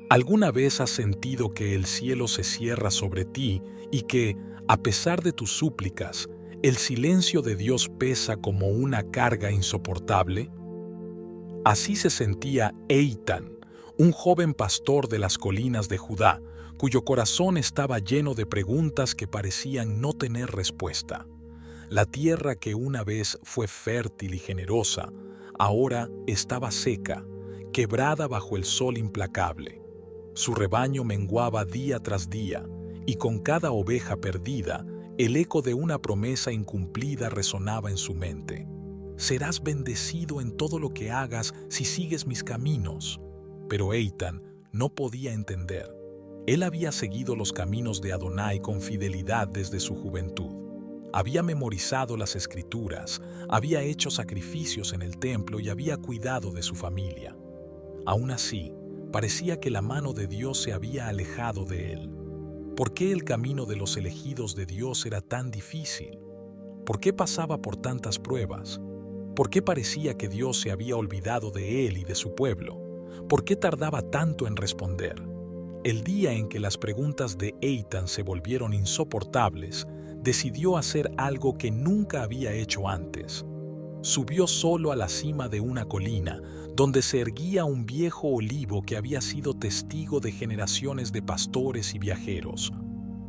¿Alguna vez has sentido que el cielo se cierra sobre ti y que, a pesar de tus súplicas, el silencio de Dios pesa como una carga insoportable? Así se sentía Eitan, un joven pastor de las colinas de Judá, cuyo corazón estaba lleno de preguntas que parecían no tener respuesta. La tierra que una vez fue fértil y generosa, ahora estaba seca, quebrada bajo el sol implacable. Su rebaño menguaba día tras día, y con cada oveja perdida, el eco de una promesa incumplida resonaba en su mente. Serás bendecido en todo lo que hagas si sigues mis caminos. Pero Eitan no podía entender. Él había seguido los caminos de Adonai con fidelidad desde su juventud. Había memorizado las escrituras, había hecho sacrificios en el templo y había cuidado de su familia. Aún así, parecía que la mano de Dios se había alejado de él. ¿Por qué el camino de los elegidos de Dios era tan difícil? ¿Por qué pasaba por tantas pruebas? ¿Por qué parecía que Dios se había olvidado de él y de su pueblo? ¿Por qué tardaba tanto en responder? El día en que las preguntas de Eitan se volvieron insoportables, decidió hacer algo que nunca había hecho antes. Subió solo a la cima de una colina, donde se erguía un viejo olivo que había sido testigo de generaciones de pastores y viajeros.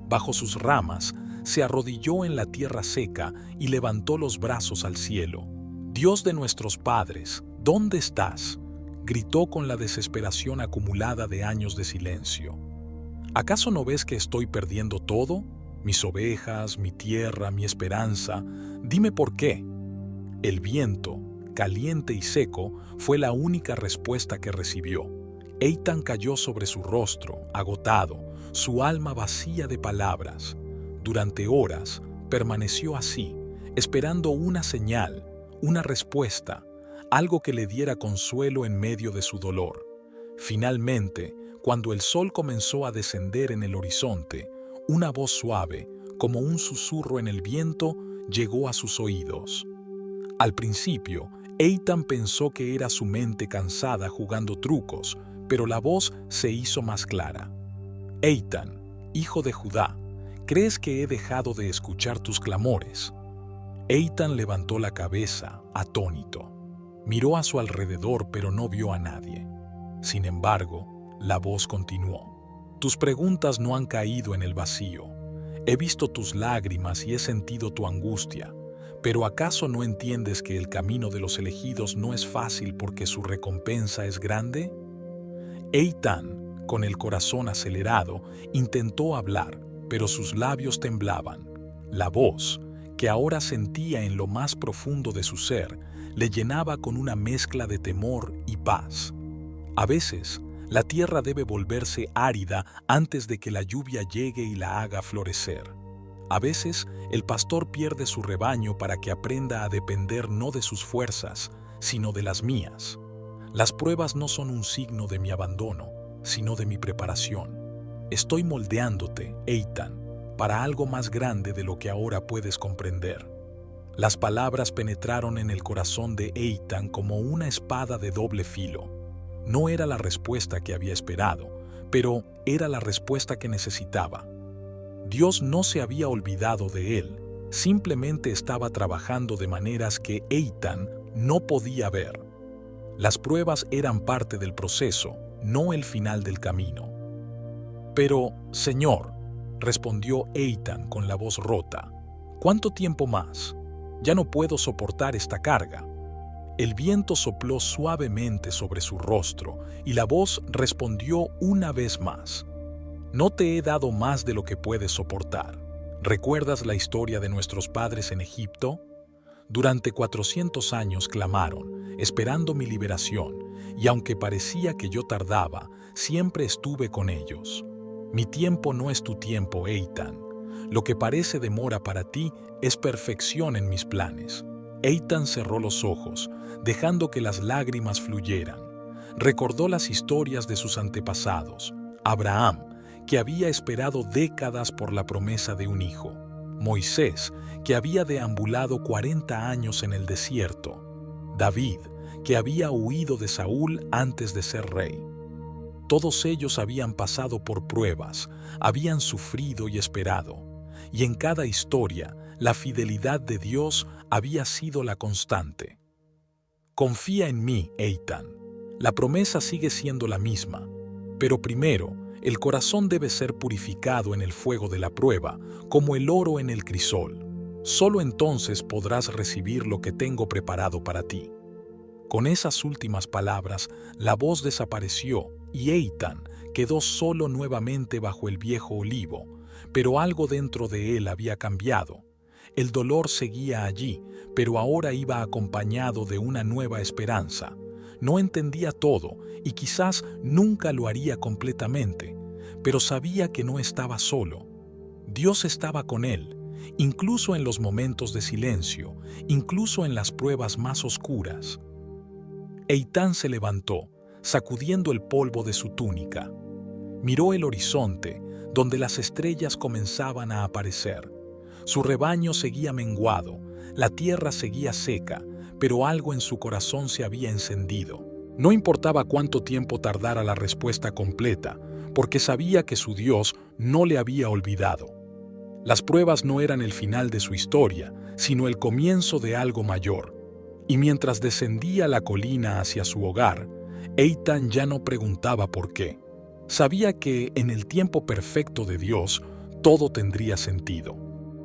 Bajo sus ramas, se arrodilló en la tierra seca y levantó los brazos al cielo. «Dios de nuestros padres, ¿dónde estás?», gritó con la desesperación acumulada de años de silencio. ¿Acaso no ves que estoy perdiendo todo? Mis ovejas, mi tierra, mi esperanza. Dime por qué. El viento, caliente y seco, fue la única respuesta que recibió. Eitan cayó sobre su rostro, agotado, su alma vacía de palabras. Durante horas permaneció así, esperando una señal, una respuesta, algo que le diera consuelo en medio de su dolor. Finalmente, cuando el sol comenzó a descender en el horizonte, una voz suave, como un susurro en el viento, llegó a sus oídos. Al principio, Eitan pensó que era su mente cansada jugando trucos, pero la voz se hizo más clara. «Eitan, hijo de Judá, ¿crees que he dejado de escuchar tus clamores?». Eitan levantó la cabeza, atónito. Miró a su alrededor, pero no vio a nadie. Sin embargo, la voz continuó. «Tus preguntas no han caído en el vacío. He visto tus lágrimas y he sentido tu angustia. Pero ¿acaso no entiendes que el camino de los elegidos no es fácil porque su recompensa es grande?». Eitan, con el corazón acelerado, intentó hablar, pero sus labios temblaban. La voz, que ahora sentía en lo más profundo de su ser, le llenaba con una mezcla de temor y paz. A veces, la tierra debe volverse árida antes de que la lluvia llegue y la haga florecer. A veces, el pastor pierde su rebaño para que aprenda a depender no de sus fuerzas, sino de las mías. Las pruebas no son un signo de mi abandono, sino de mi preparación. Estoy moldeándote, Eitan, para algo más grande de lo que ahora puedes comprender. Las palabras penetraron en el corazón de Eitan como una espada de doble filo. No era la respuesta que había esperado, pero era la respuesta que necesitaba. Dios no se había olvidado de él, simplemente estaba trabajando de maneras que Eitan no podía ver. Las pruebas eran parte del proceso, no el final del camino. «Pero, Señor», respondió Eitan con la voz rota, «¿cuánto tiempo más? Ya no puedo soportar esta carga». El viento sopló suavemente sobre su rostro y la voz respondió una vez más. «No te he dado más de lo que puedes soportar. ¿Recuerdas la historia de nuestros padres en Egipto? Durante 400 años clamaron, esperando mi liberación, y aunque parecía que yo tardaba, siempre estuve con ellos. Mi tiempo no es tu tiempo, Eitan. Lo que parece demora para ti es perfección en mis planes». Eitan cerró los ojos, dejando que las lágrimas fluyeran. Recordó las historias de sus antepasados. Abraham, que había esperado décadas por la promesa de un hijo. Moisés, que había deambulado 40 años en el desierto. David, que había huido de Saúl antes de ser rey. Todos ellos habían pasado por pruebas, habían sufrido y esperado, y en cada historia la fidelidad de Dios había sido la constante. Confía en mí, Eitan. La promesa sigue siendo la misma, pero primero, el corazón debe ser purificado en el fuego de la prueba, como el oro en el crisol. Solo entonces podrás recibir lo que tengo preparado para ti. Con esas últimas palabras, la voz desapareció y Eitan quedó solo nuevamente bajo el viejo olivo, pero algo dentro de él había cambiado. El dolor seguía allí, pero ahora iba acompañado de una nueva esperanza. No entendía todo y quizás nunca lo haría completamente, pero sabía que no estaba solo. Dios estaba con él, incluso en los momentos de silencio, incluso en las pruebas más oscuras. Eitan se levantó, sacudiendo el polvo de su túnica. Miró el horizonte, donde las estrellas comenzaban a aparecer. Su rebaño seguía menguado, la tierra seguía seca, pero algo en su corazón se había encendido. No importaba cuánto tiempo tardara la respuesta completa, porque sabía que su Dios no le había olvidado. Las pruebas no eran el final de su historia, sino el comienzo de algo mayor. Y mientras descendía la colina hacia su hogar, Eitan ya no preguntaba por qué. Sabía que en el tiempo perfecto de Dios, todo tendría sentido.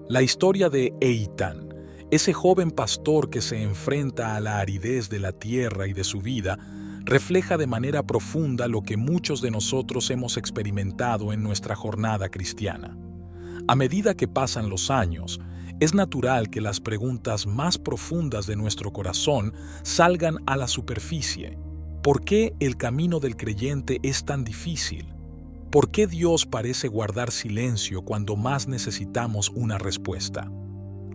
La historia de Eitan, ese joven pastor que se enfrenta a la aridez de la tierra y de su vida, refleja de manera profunda lo que muchos de nosotros hemos experimentado en nuestra jornada cristiana. A medida que pasan los años, es natural que las preguntas más profundas de nuestro corazón salgan a la superficie. ¿Por qué el camino del creyente es tan difícil? ¿Por qué Dios parece guardar silencio cuando más necesitamos una respuesta?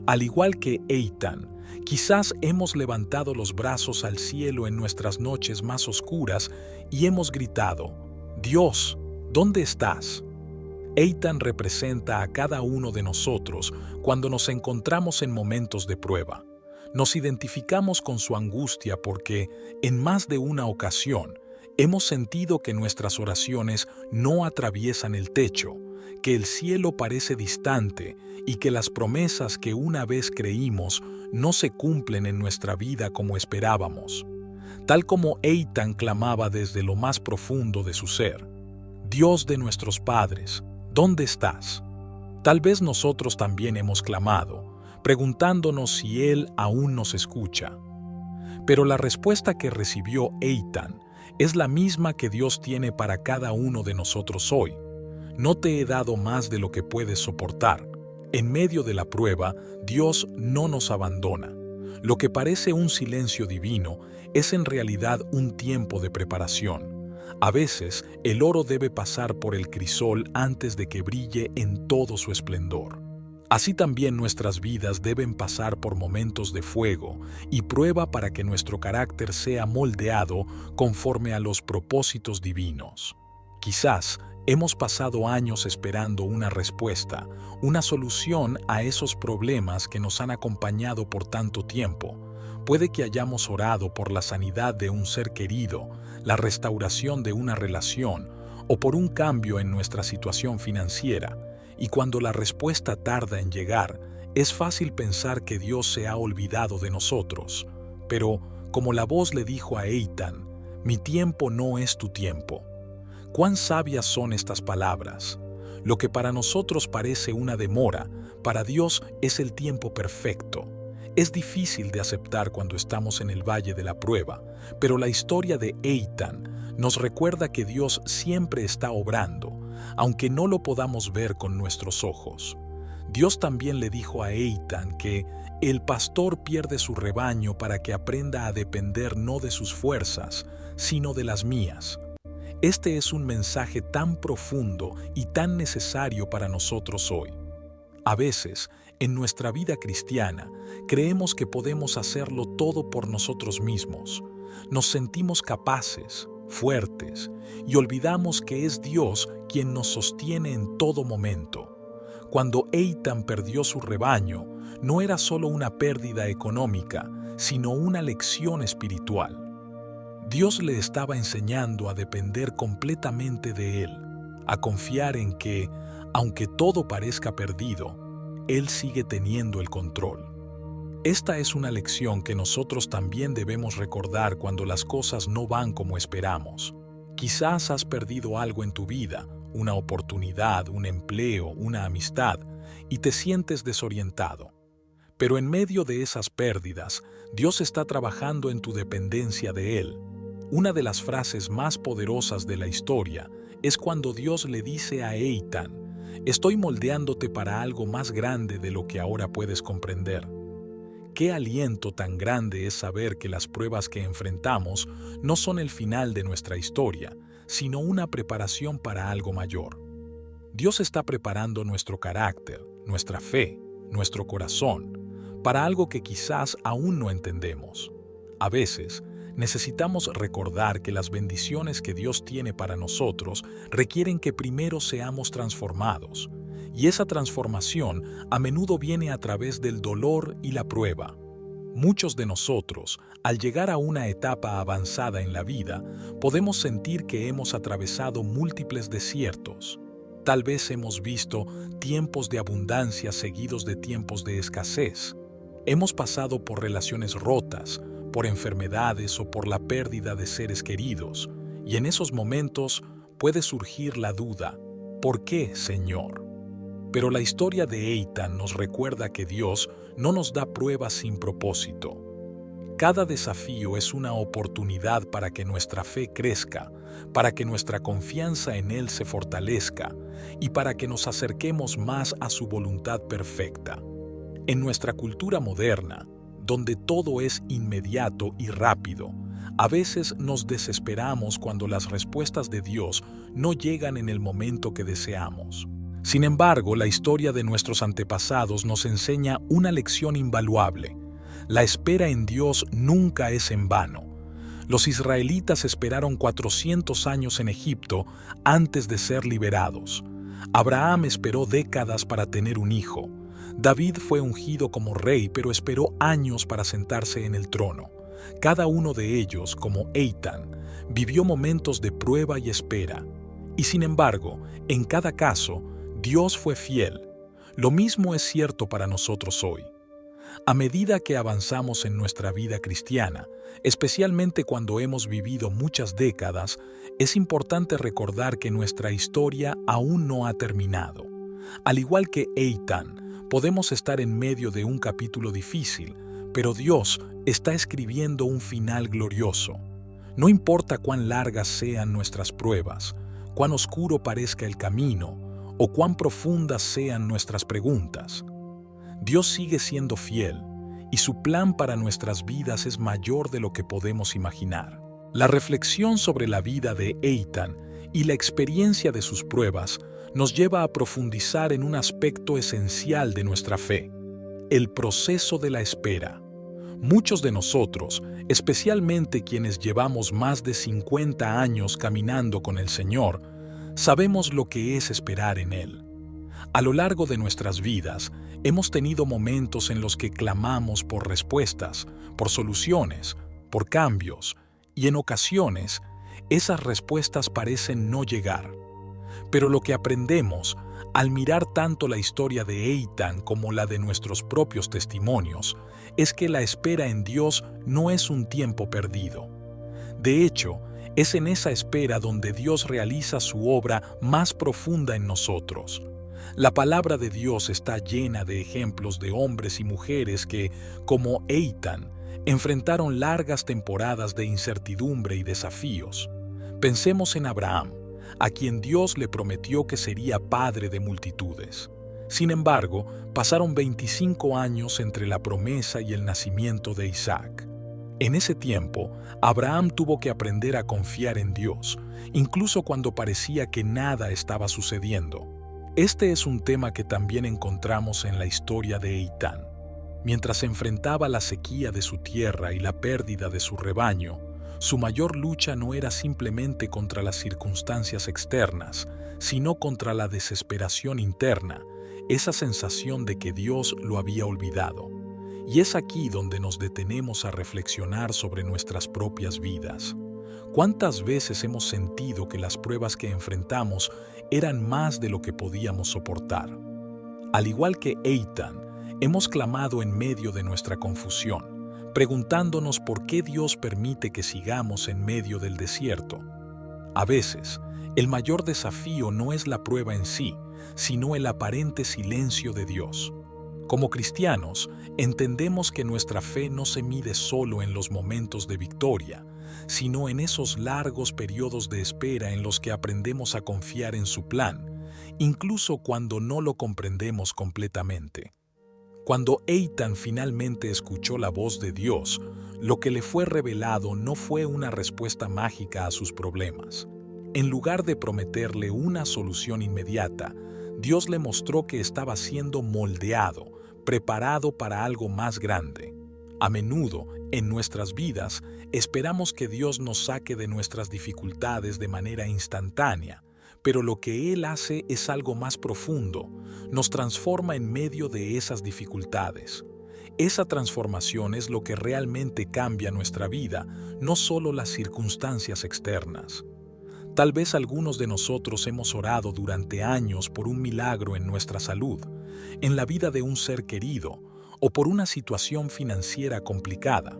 Al igual que Eitan, quizás hemos levantado los brazos al cielo en nuestras noches más oscuras y hemos gritado, «Dios, ¿dónde estás?». Eitan representa a cada uno de nosotros cuando nos encontramos en momentos de prueba. Nos identificamos con su angustia porque, en más de una ocasión, hemos sentido que nuestras oraciones no atraviesan el techo, que el cielo parece distante y que las promesas que una vez creímos no se cumplen en nuestra vida como esperábamos. Tal como Eitan clamaba desde lo más profundo de su ser, «Dios de nuestros padres, ¿dónde estás?». Tal vez nosotros también hemos clamado, preguntándonos si Él aún nos escucha. Pero la respuesta que recibió Eitan es la misma que Dios tiene para cada uno de nosotros hoy. No te he dado más de lo que puedes soportar. En medio de la prueba, Dios no nos abandona. Lo que parece un silencio divino es en realidad un tiempo de preparación. A veces, el oro debe pasar por el crisol antes de que brille en todo su esplendor. Así también nuestras vidas deben pasar por momentos de fuego y prueba para que nuestro carácter sea moldeado conforme a los propósitos divinos. Quizás hemos pasado años esperando una respuesta, una solución a esos problemas que nos han acompañado por tanto tiempo. Puede que hayamos orado por la sanidad de un ser querido, la restauración de una relación o por un cambio en nuestra situación financiera. Y cuando la respuesta tarda en llegar, es fácil pensar que Dios se ha olvidado de nosotros. Pero, como la voz le dijo a Eitan, «Mi tiempo no es tu tiempo». Cuán sabias son estas palabras. Lo que para nosotros parece una demora, para Dios es el tiempo perfecto. Es difícil de aceptar cuando estamos en el valle de la prueba, pero la historia de Eitan nos recuerda que Dios siempre está obrando, aunque no lo podamos ver con nuestros ojos. Dios también le dijo a Eitan que el pastor pierde su rebaño para que aprenda a depender no de sus fuerzas, sino de las mías. Este es un mensaje tan profundo y tan necesario para nosotros hoy. A veces, en nuestra vida cristiana, creemos que podemos hacerlo todo por nosotros mismos. Nos sentimos capaces, fuertes, y olvidamos que es Dios quien nos sostiene en todo momento. Cuando Eitan perdió su rebaño, no era solo una pérdida económica, sino una lección espiritual. Dios le estaba enseñando a depender completamente de Él, a confiar en que, aunque todo parezca perdido, Él sigue teniendo el control. Esta es una lección que nosotros también debemos recordar cuando las cosas no van como esperamos. Quizás has perdido algo en tu vida, una oportunidad, un empleo, una amistad, y te sientes desorientado. Pero en medio de esas pérdidas, Dios está trabajando en tu dependencia de Él. Una de las frases más poderosas de la historia es cuando Dios le dice a Eitan: estoy moldeándote para algo más grande de lo que ahora puedes comprender. Qué aliento tan grande es saber que las pruebas que enfrentamos no son el final de nuestra historia, sino una preparación para algo mayor. Dios está preparando nuestro carácter, nuestra fe, nuestro corazón, para algo que quizás aún no entendemos. A veces, necesitamos recordar que las bendiciones que Dios tiene para nosotros requieren que primero seamos transformados, y esa transformación a menudo viene a través del dolor y la prueba. Muchos de nosotros, al llegar a una etapa avanzada en la vida, podemos sentir que hemos atravesado múltiples desiertos. Tal vez hemos visto tiempos de abundancia seguidos de tiempos de escasez. Hemos pasado por relaciones rotas, por enfermedades o por la pérdida de seres queridos, y en esos momentos puede surgir la duda: ¿por qué, Señor? Pero la historia de Eitan nos recuerda que Dios no nos da pruebas sin propósito. Cada desafío es una oportunidad para que nuestra fe crezca, para que nuestra confianza en Él se fortalezca y para que nos acerquemos más a su voluntad perfecta. En nuestra cultura moderna, donde todo es inmediato y rápido, a veces nos desesperamos cuando las respuestas de Dios no llegan en el momento que deseamos. Sin embargo, la historia de nuestros antepasados nos enseña una lección invaluable. La espera en Dios nunca es en vano. Los israelitas esperaron 400 años en Egipto antes de ser liberados. Abraham esperó décadas para tener un hijo. David fue ungido como rey, pero esperó años para sentarse en el trono. Cada uno de ellos, como Eitan, vivió momentos de prueba y espera. Y sin embargo, en cada caso, Dios fue fiel. Lo mismo es cierto para nosotros hoy. A medida que avanzamos en nuestra vida cristiana, especialmente cuando hemos vivido muchas décadas, es importante recordar que nuestra historia aún no ha terminado. Al igual que Eitan, podemos estar en medio de un capítulo difícil, pero Dios está escribiendo un final glorioso. No importa cuán largas sean nuestras pruebas, cuán oscuro parezca el camino, o cuán profundas sean nuestras preguntas, Dios sigue siendo fiel y su plan para nuestras vidas es mayor de lo que podemos imaginar. La reflexión sobre la vida de Eitan y la experiencia de sus pruebas nos lleva a profundizar en un aspecto esencial de nuestra fe: el proceso de la espera. Muchos de nosotros, especialmente quienes llevamos más de 50 años caminando con el Señor, sabemos lo que es esperar en Él. A lo largo de nuestras vidas, hemos tenido momentos en los que clamamos por respuestas, por soluciones, por cambios, y en ocasiones, esas respuestas parecen no llegar. Pero lo que aprendemos, al mirar tanto la historia de Eitan como la de nuestros propios testimonios, es que la espera en Dios no es un tiempo perdido. De hecho, es en esa espera donde Dios realiza su obra más profunda en nosotros. La palabra de Dios está llena de ejemplos de hombres y mujeres que, como Eitan, enfrentaron largas temporadas de incertidumbre y desafíos. Pensemos en Abraham, a quien Dios le prometió que sería padre de multitudes. Sin embargo, pasaron 25 años entre la promesa y el nacimiento de Isaac. En ese tiempo, Abraham tuvo que aprender a confiar en Dios, incluso cuando parecía que nada estaba sucediendo. Este es un tema que también encontramos en la historia de Eitan. Mientras enfrentaba la sequía de su tierra y la pérdida de su rebaño, su mayor lucha no era simplemente contra las circunstancias externas, sino contra la desesperación interna, esa sensación de que Dios lo había olvidado. Y es aquí donde nos detenemos a reflexionar sobre nuestras propias vidas. ¿Cuántas veces hemos sentido que las pruebas que enfrentamos eran más de lo que podíamos soportar? Al igual que Eitan, hemos clamado en medio de nuestra confusión, preguntándonos por qué Dios permite que sigamos en medio del desierto. A veces, el mayor desafío no es la prueba en sí, sino el aparente silencio de Dios. Como cristianos, entendemos que nuestra fe no se mide solo en los momentos de victoria, sino en esos largos periodos de espera en los que aprendemos a confiar en su plan, incluso cuando no lo comprendemos completamente. Cuando Eitan finalmente escuchó la voz de Dios, lo que le fue revelado no fue una respuesta mágica a sus problemas. En lugar de prometerle una solución inmediata, Dios le mostró que estaba siendo moldeado, preparado para algo más grande. A menudo, en nuestras vidas, esperamos que Dios nos saque de nuestras dificultades de manera instantánea, pero lo que Él hace es algo más profundo, nos transforma en medio de esas dificultades. Esa transformación es lo que realmente cambia nuestra vida, no solo las circunstancias externas. Tal vez algunos de nosotros hemos orado durante años por un milagro en nuestra salud, en la vida de un ser querido o por una situación financiera complicada.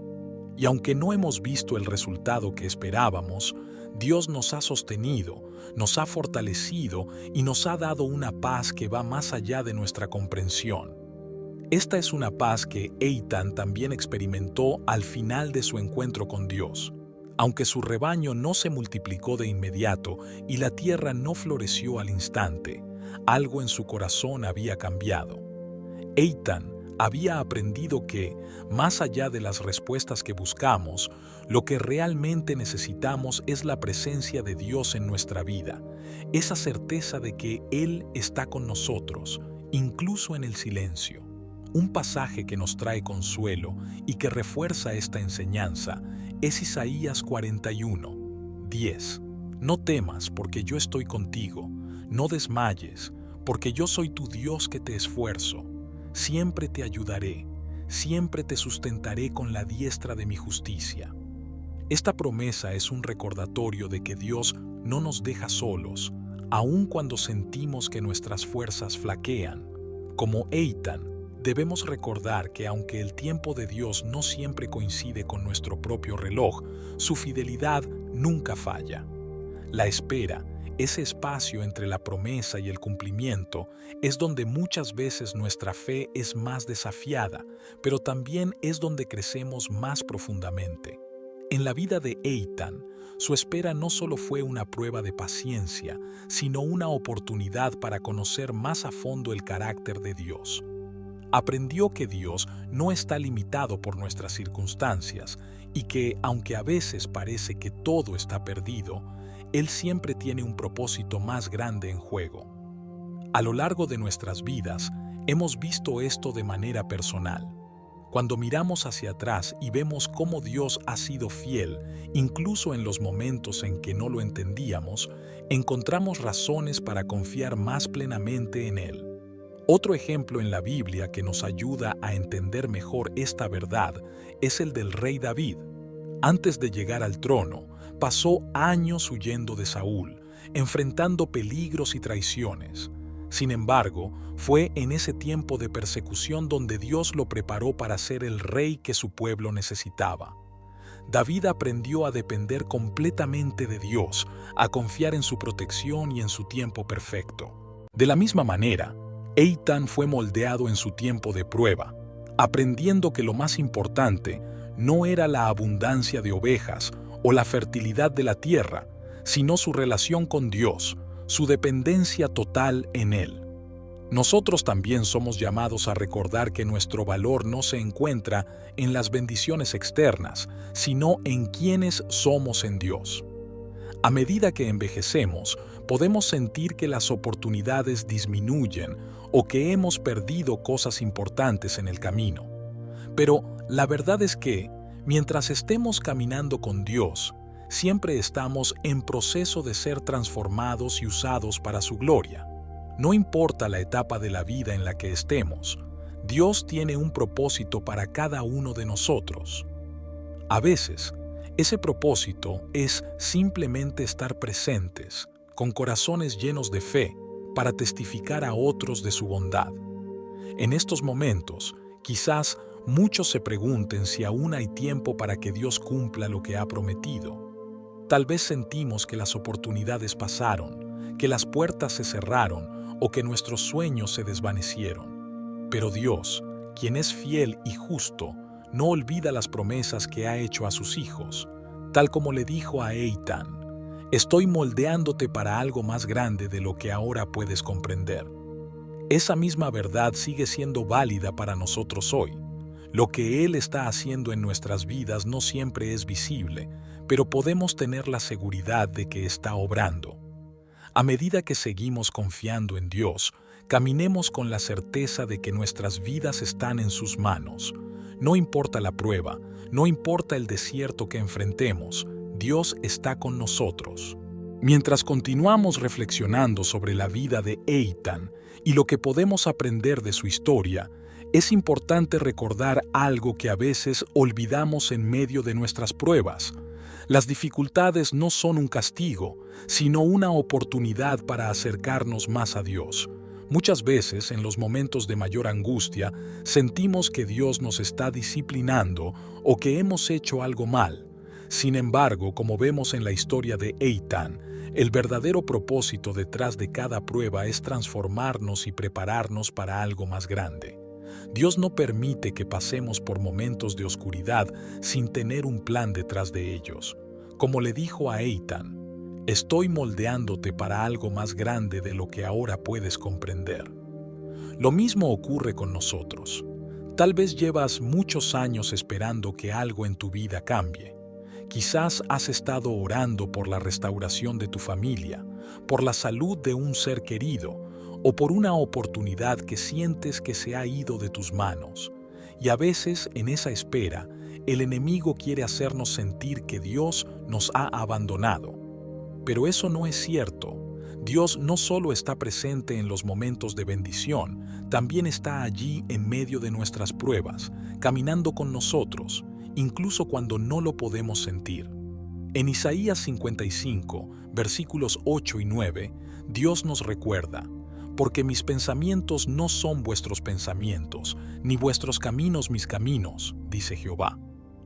Y aunque no hemos visto el resultado que esperábamos, Dios nos ha sostenido, nos ha fortalecido y nos ha dado una paz que va más allá de nuestra comprensión. Esta es una paz que Eitan también experimentó al final de su encuentro con Dios. Aunque su rebaño no se multiplicó de inmediato y la tierra no floreció al instante, algo en su corazón había cambiado. Eitan había aprendido que, más allá de las respuestas que buscamos, lo que realmente necesitamos es la presencia de Dios en nuestra vida, esa certeza de que Él está con nosotros, incluso en el silencio. Un pasaje que nos trae consuelo y que refuerza esta enseñanza es Isaías 41:10. No temas, porque yo estoy contigo, no desmayes, porque yo soy tu Dios que te esfuerzo. Siempre te ayudaré, siempre te sustentaré con la diestra de mi justicia. Esta promesa es un recordatorio de que Dios no nos deja solos, aun cuando sentimos que nuestras fuerzas flaquean. Como Eitan, debemos recordar que aunque el tiempo de Dios no siempre coincide con nuestro propio reloj, su fidelidad nunca falla. La espera, ese espacio entre la promesa y el cumplimiento, es donde muchas veces nuestra fe es más desafiada, pero también es donde crecemos más profundamente. En la vida de Eitan, su espera no solo fue una prueba de paciencia, sino una oportunidad para conocer más a fondo el carácter de Dios. Aprendió que Dios no está limitado por nuestras circunstancias y que, aunque a veces parece que todo está perdido, Él siempre tiene un propósito más grande en juego. A lo largo de nuestras vidas, hemos visto esto de manera personal. Cuando miramos hacia atrás y vemos cómo Dios ha sido fiel, incluso en los momentos en que no lo entendíamos, encontramos razones para confiar más plenamente en Él. Otro ejemplo en la Biblia que nos ayuda a entender mejor esta verdad es el del rey David. Antes de llegar al trono, pasó años huyendo de Saúl, enfrentando peligros y traiciones. Sin embargo, fue en ese tiempo de persecución donde Dios lo preparó para ser el rey que su pueblo necesitaba. David aprendió a depender completamente de Dios, a confiar en su protección y en su tiempo perfecto. De la misma manera, Eitan fue moldeado en su tiempo de prueba, aprendiendo que lo más importante no era la abundancia de ovejas o la fertilidad de la tierra, sino su relación con Dios, su dependencia total en Él. Nosotros también somos llamados a recordar que nuestro valor no se encuentra en las bendiciones externas, sino en quienes somos en Dios. A medida que envejecemos, podemos sentir que las oportunidades disminuyen o que hemos perdido cosas importantes en el camino. Pero la verdad es que, mientras estemos caminando con Dios, siempre estamos en proceso de ser transformados y usados para su gloria. No importa la etapa de la vida en la que estemos, Dios tiene un propósito para cada uno de nosotros. A veces, Ese propósito es simplemente estar presentes, con corazones llenos de fe, para testificar a otros de su bondad. En estos momentos, quizás muchos se pregunten si aún hay tiempo para que Dios cumpla lo que ha prometido. Tal vez sentimos que las oportunidades pasaron, que las puertas se cerraron o que nuestros sueños se desvanecieron. Pero Dios, quien es fiel y justo, no olvida las promesas que ha hecho a sus hijos, tal como le dijo a Eitan: estoy moldeándote para algo más grande de lo que ahora puedes comprender. Esa misma verdad sigue siendo válida para nosotros hoy. Lo que Él está haciendo en nuestras vidas no siempre es visible, pero podemos tener la seguridad de que está obrando. A medida que seguimos confiando en Dios, caminemos con la certeza de que nuestras vidas están en sus manos. No importa la prueba, no importa el desierto que enfrentemos, Dios está con nosotros. Mientras continuamos reflexionando sobre la vida de Eitan y lo que podemos aprender de su historia, es importante recordar algo que a veces olvidamos en medio de nuestras pruebas. Las dificultades no son un castigo, sino una oportunidad para acercarnos más a Dios. Muchas veces, en los momentos de mayor angustia, sentimos que Dios nos está disciplinando o que hemos hecho algo mal. Sin embargo, como vemos en la historia de Eitan, el verdadero propósito detrás de cada prueba es transformarnos y prepararnos para algo más grande. Dios no permite que pasemos por momentos de oscuridad sin tener un plan detrás de ellos. Como le dijo a Eitan: estoy moldeándote para algo más grande de lo que ahora puedes comprender. Lo mismo ocurre con nosotros. Tal vez llevas muchos años esperando que algo en tu vida cambie. Quizás has estado orando por la restauración de tu familia, por la salud de un ser querido, o por una oportunidad que sientes que se ha ido de tus manos. Y a veces, en esa espera, el enemigo quiere hacernos sentir que Dios nos ha abandonado. Pero eso no es cierto. Dios no solo está presente en los momentos de bendición, también está allí en medio de nuestras pruebas, caminando con nosotros, incluso cuando no lo podemos sentir. En Isaías 55, versículos 8 y 9, Dios nos recuerda: porque mis pensamientos no son vuestros pensamientos, ni vuestros caminos mis caminos, dice Jehová.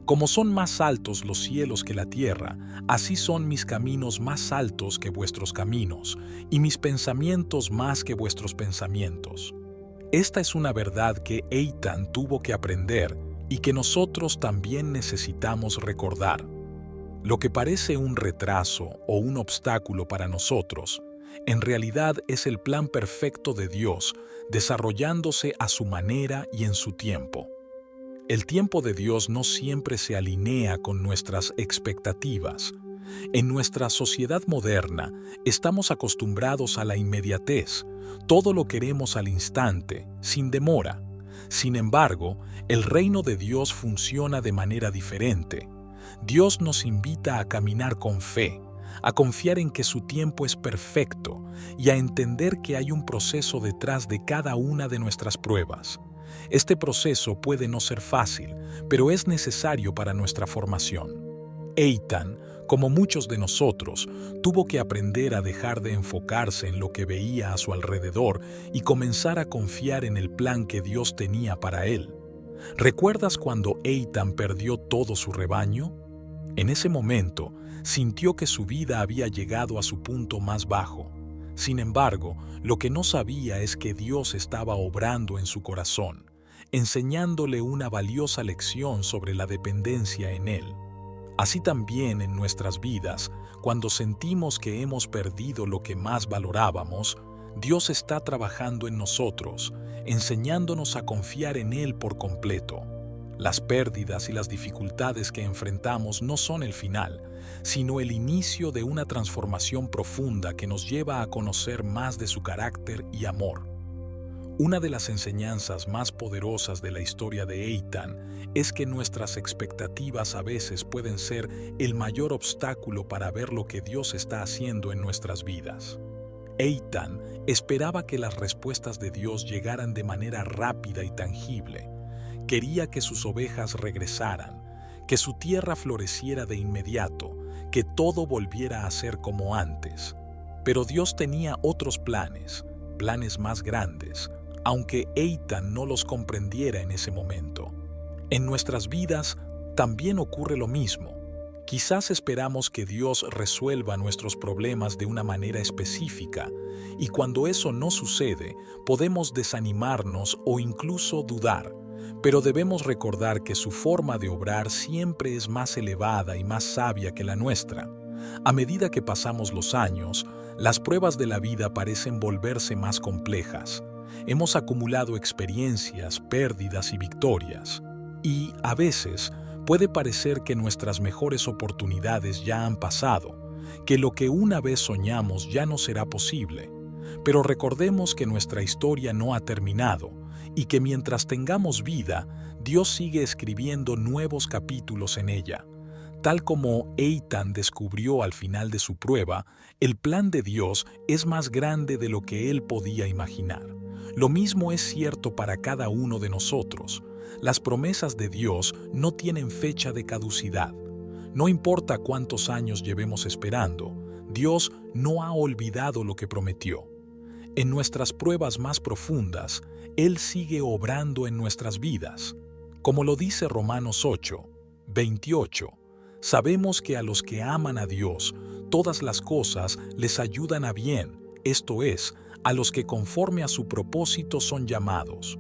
Como son más altos los cielos que la tierra, así son mis caminos más altos que vuestros caminos, y mis pensamientos más que vuestros pensamientos. Esta es una verdad que Eitan tuvo que aprender y que nosotros también necesitamos recordar. Lo que parece un retraso o un obstáculo para nosotros, en realidad es el plan perfecto de Dios, desarrollándose a su manera y en su tiempo. El tiempo de Dios no siempre se alinea con nuestras expectativas. En nuestra sociedad moderna, estamos acostumbrados a la inmediatez. Todo lo queremos al instante, sin demora. Sin embargo, el reino de Dios funciona de manera diferente. Dios nos invita a caminar con fe, a confiar en que su tiempo es perfecto y a entender que hay un proceso detrás de cada una de nuestras pruebas. Este proceso puede no ser fácil, pero es necesario para nuestra formación. Eitan, como muchos de nosotros, tuvo que aprender a dejar de enfocarse en lo que veía a su alrededor y comenzar a confiar en el plan que Dios tenía para él. ¿Recuerdas cuando Eitan perdió todo su rebaño? En ese momento, sintió que su vida había llegado a su punto más bajo. Sin embargo, lo que no sabía es que Dios estaba obrando en su corazón, enseñándole una valiosa lección sobre la dependencia en Él. Así también en nuestras vidas, cuando sentimos que hemos perdido lo que más valorábamos, Dios está trabajando en nosotros, enseñándonos a confiar en Él por completo. Las pérdidas y las dificultades que enfrentamos no son el final, sino el inicio de una transformación profunda que nos lleva a conocer más de su carácter y amor. Una de las enseñanzas más poderosas de la historia de Eitan es que nuestras expectativas a veces pueden ser el mayor obstáculo para ver lo que Dios está haciendo en nuestras vidas. Eitan esperaba que las respuestas de Dios llegaran de manera rápida y tangible. Quería que sus ovejas regresaran, que su tierra floreciera de inmediato, que todo volviera a ser como antes. Pero Dios tenía otros planes, planes más grandes, aunque Eitan no los comprendiera en ese momento. En nuestras vidas también ocurre lo mismo. Quizás esperamos que Dios resuelva nuestros problemas de una manera específica, y cuando eso no sucede, podemos desanimarnos o incluso dudar, pero debemos recordar que su forma de obrar siempre es más elevada y más sabia que la nuestra. A medida que pasamos los años, las pruebas de la vida parecen volverse más complejas. Hemos acumulado experiencias, pérdidas y victorias, y a veces puede parecer que nuestras mejores oportunidades ya han pasado, que lo que una vez soñamos ya no será posible. Pero recordemos que nuestra historia no ha terminado y que mientras tengamos vida, Dios sigue escribiendo nuevos capítulos en ella. Tal como Eitan descubrió al final de su prueba, el plan de Dios es más grande de lo que él podía imaginar. Lo mismo es cierto para cada uno de nosotros. Las promesas de Dios no tienen fecha de caducidad. No importa cuántos años llevemos esperando, Dios no ha olvidado lo que prometió. En nuestras pruebas más profundas, Él sigue obrando en nuestras vidas. Como lo dice Romanos 8, 28, sabemos que a los que aman a Dios, todas las cosas les ayudan a bien, esto es, a los que conforme a su propósito son llamados.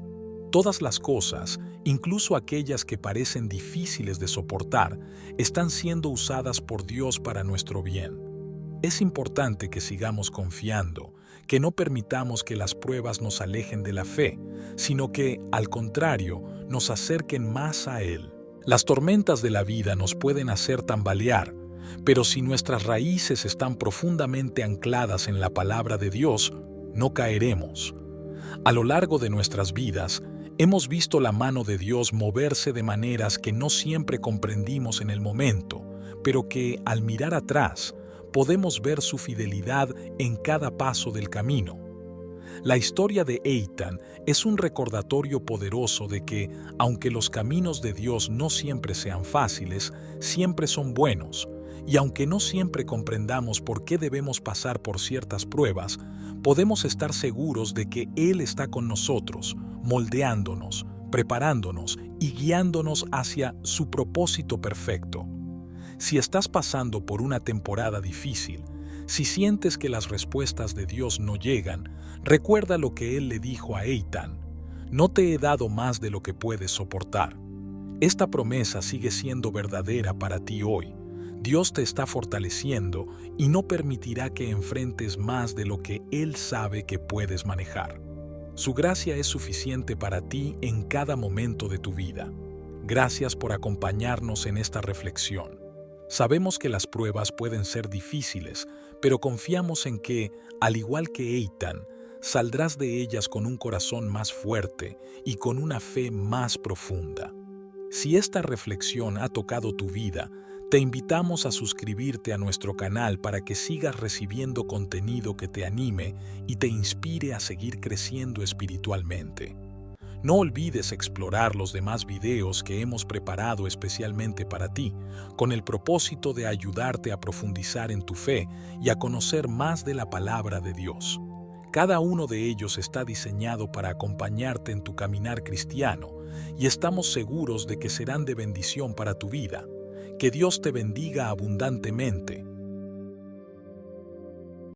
Todas las cosas, incluso aquellas que parecen difíciles de soportar, están siendo usadas por Dios para nuestro bien. Es importante que sigamos confiando, que no permitamos que las pruebas nos alejen de la fe, sino que, al contrario, nos acerquen más a Él. Las tormentas de la vida nos pueden hacer tambalear, pero si nuestras raíces están profundamente ancladas en la palabra de Dios, no caeremos. A lo largo de nuestras vidas, hemos visto la mano de Dios moverse de maneras que no siempre comprendimos en el momento, pero que, al mirar atrás, podemos ver su fidelidad en cada paso del camino. La historia de Eitan es un recordatorio poderoso de que, aunque los caminos de Dios no siempre sean fáciles, siempre son buenos, y aunque no siempre comprendamos por qué debemos pasar por ciertas pruebas, podemos estar seguros de que Él está con nosotros, moldeándonos, preparándonos y guiándonos hacia su propósito perfecto. Si estás pasando por una temporada difícil, si sientes que las respuestas de Dios no llegan, recuerda lo que Él le dijo a Eitan: no te he dado más de lo que puedes soportar. Esta promesa sigue siendo verdadera para ti hoy. Dios te está fortaleciendo y no permitirá que enfrentes más de lo que Él sabe que puedes manejar. Su gracia es suficiente para ti en cada momento de tu vida. Gracias por acompañarnos en esta reflexión. Sabemos que las pruebas pueden ser difíciles, pero confiamos en que, al igual que Eitan, saldrás de ellas con un corazón más fuerte y con una fe más profunda. Si esta reflexión ha tocado tu vida, te invitamos a suscribirte a nuestro canal para que sigas recibiendo contenido que te anime y te inspire a seguir creciendo espiritualmente. No olvides explorar los demás videos que hemos preparado especialmente para ti, con el propósito de ayudarte a profundizar en tu fe y a conocer más de la palabra de Dios. Cada uno de ellos está diseñado para acompañarte en tu caminar cristiano y estamos seguros de que serán de bendición para tu vida. Que Dios te bendiga abundantemente.